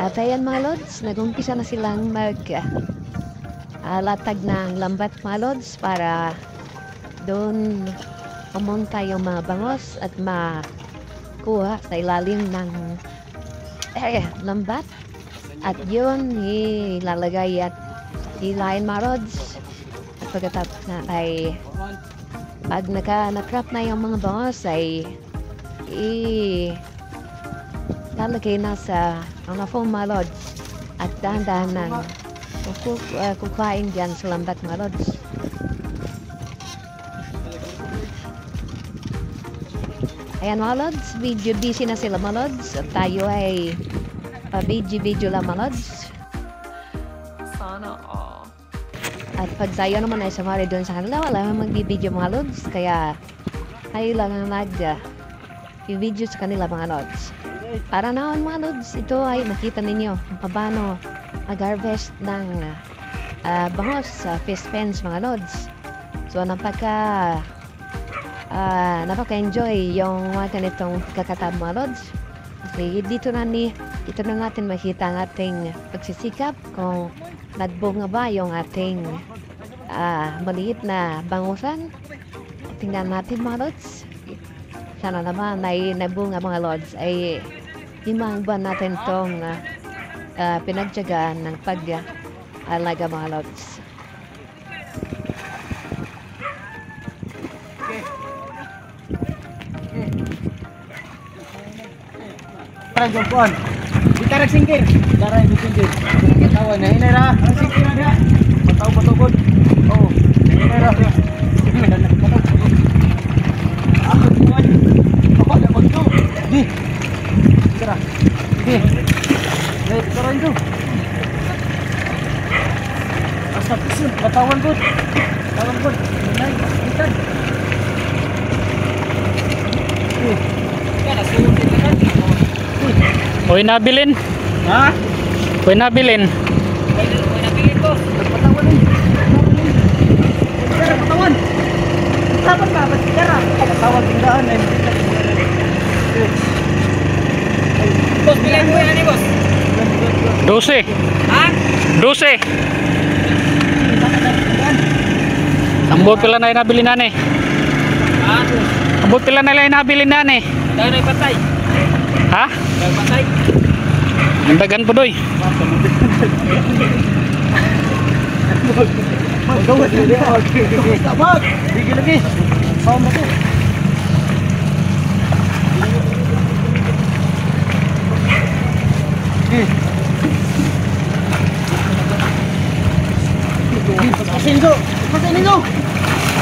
At ayan mga lods, nag-umpisa na silang latag ng lambat mga lods para doon pumunta yung mga bangos at makuha sa ilalim ng lambat. At yun, ilalagay at hilahin mga lods. At pagkatapos na ay pag natrap na yung mga bangos ay lalagay na sa mga foam mga lods at dahan-dahan ng kukain dyan sa lambat mga lods. Ayan mga lods, video busy na sila mga lods at tayo ay video lang mga lods. Sana all. At pag tayo naman ay sumari doon sa kanila, wala naman magbibideo mga lods, kaya tayo lang ang video sa kanila mga lods. Para naon mga lods, ito ay makita ninyo kung paano mag-harvest ng bangos sa fish pens mga lods. So napaka-enjoy yung mga ganitong kakatab mga lods. Kasi dito na natin makita ang ating pagsisikap kung nagbunga ba yung ating maliit na bangusan. Tingnan natin mga lods. Sana naman ay nabunga mga lods ay limang buwan natin itong pinagtyagaan ng pag-alaga mga lods. Parang jompuan. Kita nagsingkir. Darah yang disingkir. Ketawa na hinera. Singkir na dia. Patau-patau. Oh, hinera. Aku tuan. Apa dah begitu? Di. Kira. Di. Lihat sekarang itu. Asap kesun. Katawan pun. Kawan pun. Naik. Ikan. Kan asal ikan. Uy nabilin. Ha? Uy nabilin. Uy nabilin ko. Patawan ni. Patawan. Saban ka ba secara? Patawan tindahan eh. Bos pilih gue ni bos. 12. Ha? 12. Ambot pila na nabilin na ni. Ha? Ambot pila na nabilin na ni. Dahil na ipatay. Ha? Dahil patay. Andagan po doy. Magawad na dia. Sabag. Bigil lagi. Sound na to. Pasin ko. Pasin ninyo.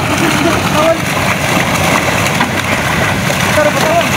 Pasin ninyo. Kawan. Tara patawan.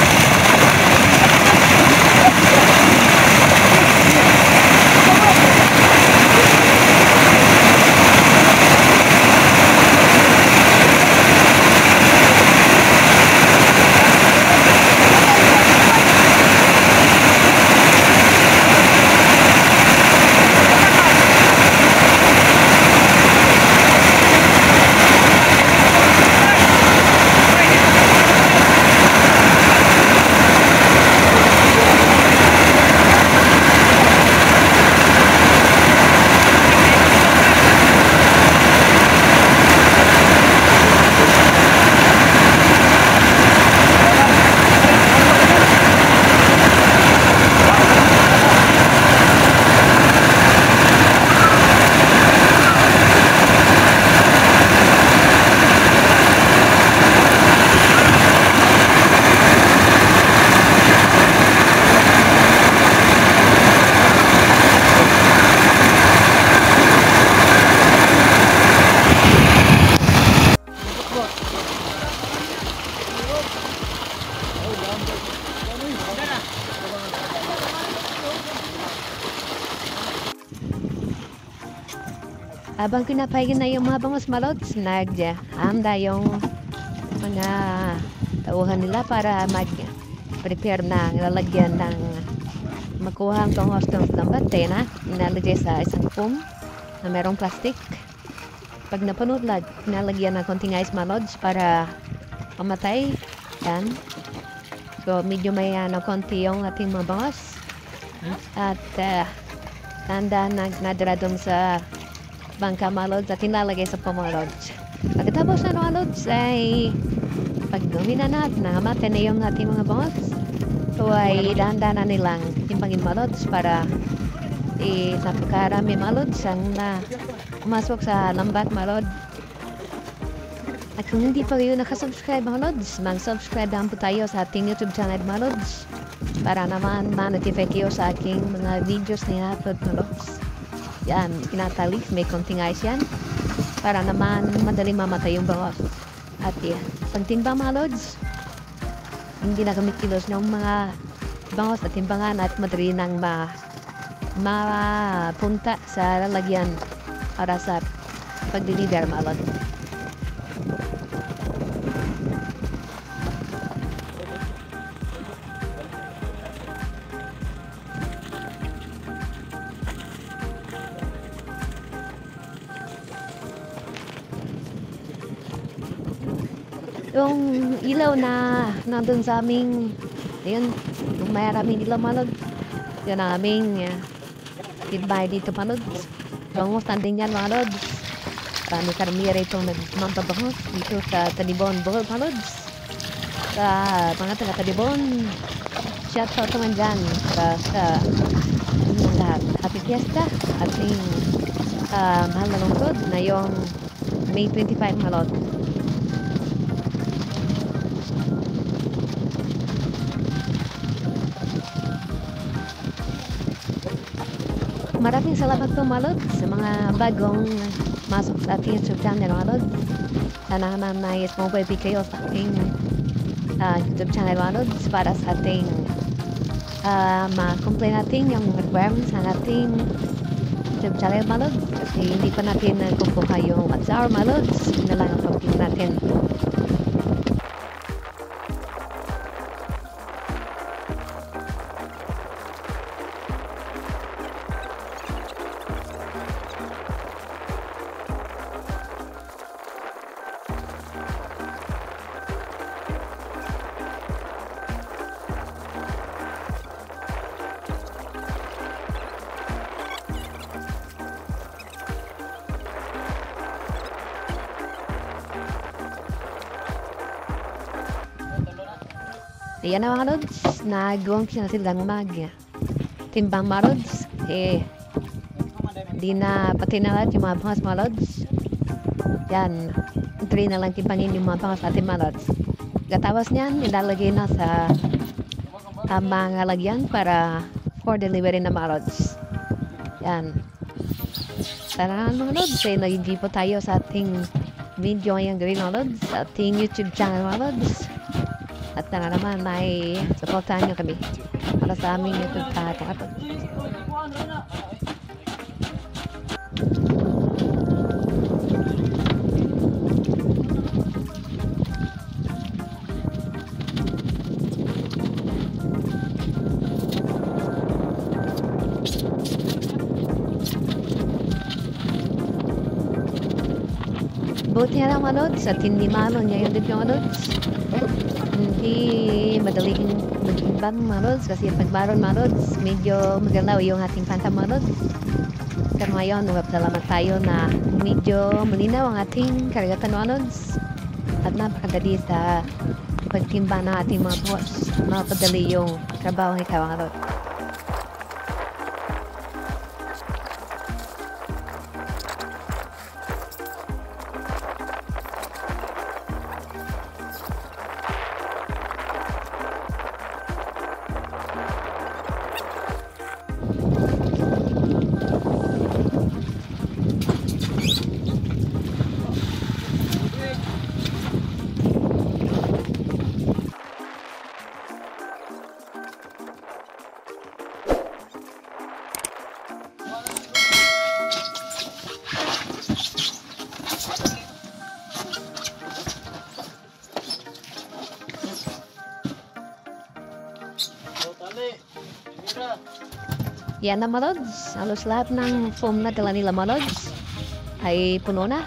Habang pinapahigin na yung mga bangos malods, nag-handa yung mga tauhan nila para mag-prepare na lalagyan ng makuha ang tongos ng lambat na inalagay sa isang foam na merong plastic. Pag napunod, nalagyan ng konting ice malods para pamatay. Yan. So, medyo may konti yung ating mga bangos. At tanda nadira doon sa bangka mga lods at tinalagay sa mga lods. Pagkatapos na mga lods ay pag dumina na at nangamate na yung ating mga bangos, ito ay dahan-dahan na nilang timbangin mga lods para napakarami mga lods ang pumasok sa lambat mga lods. At kung hindi pa kayo nakasubscribe mga lods, mag-subscribe lang po tayo sa ating YouTube channel mga lods para naman ma-notify kayo sa aking mga videos na i-upload mga lods. Yan, pinatalik, may konting ice yan para naman madaling mamatay yung bangos. At yan, pagtimba mga lods, hindi na kami kilos ng mga bangos at timbangan at madali nang mapunta sa lalagyan para sa pag-deliver mga lods. Yung ilaw na nandun sa aming, yun, yung maraming ilaw manod, yun ang aming tinbay dito manod. Bangos tanding yan manod. Kami karamiya rito nagmampabangos dito sa Talibon, Bohol manod. Sa mga taga-Talibon, shout out naman dyan para sa lahat. Happy Fiesta, ating mahal na lungsod na yung May 25 malod. Maraming salamat po mga lods sa mga bagong masok sa ating YouTube channel mga lods. Sana naman mobile kayo sa ating YouTube channel mga lods para sa ating ma-complain natin yung requirements ng ating YouTube channel mga lods. Kasi hindi pa natin kukuha yung what's our mga lods. Yun na lang ang pag-click natin. Ayan na mga lods, nagawang na silang timbang mga lods. Di na pati na lahat yung mga bangos mga lods. Yan, try na lang timbangin yung mga bangos natin mga lods. Katapos niyan, ilalagay na sa tamang lagyan para for delivery na mga lods. Yan. Sana mga lods, nag-give po tayo sa ating video ngayong gawin mga lods, sa ating YouTube channel mga lods. At na naman may supportahan nyo kami para sa aming YouTube channel. Buti nga lang mga lods at hindi malo niya yung video mga lods. Hindi madaling mag-imbang mga lods kasi pag maroon mga lods, medyo magalaw yung ating phantom mga lods. Pero ngayon, nagpapasalamat tayo na medyo malinaw ang ating karagatan mga lods. At napakadali sa pagtimba ng ating mga boss. Mapadali yung trabaho ng ikaw mga lods. Yan na mga lods. Halos lahat ng foam na dala nila mga lods ay puno na.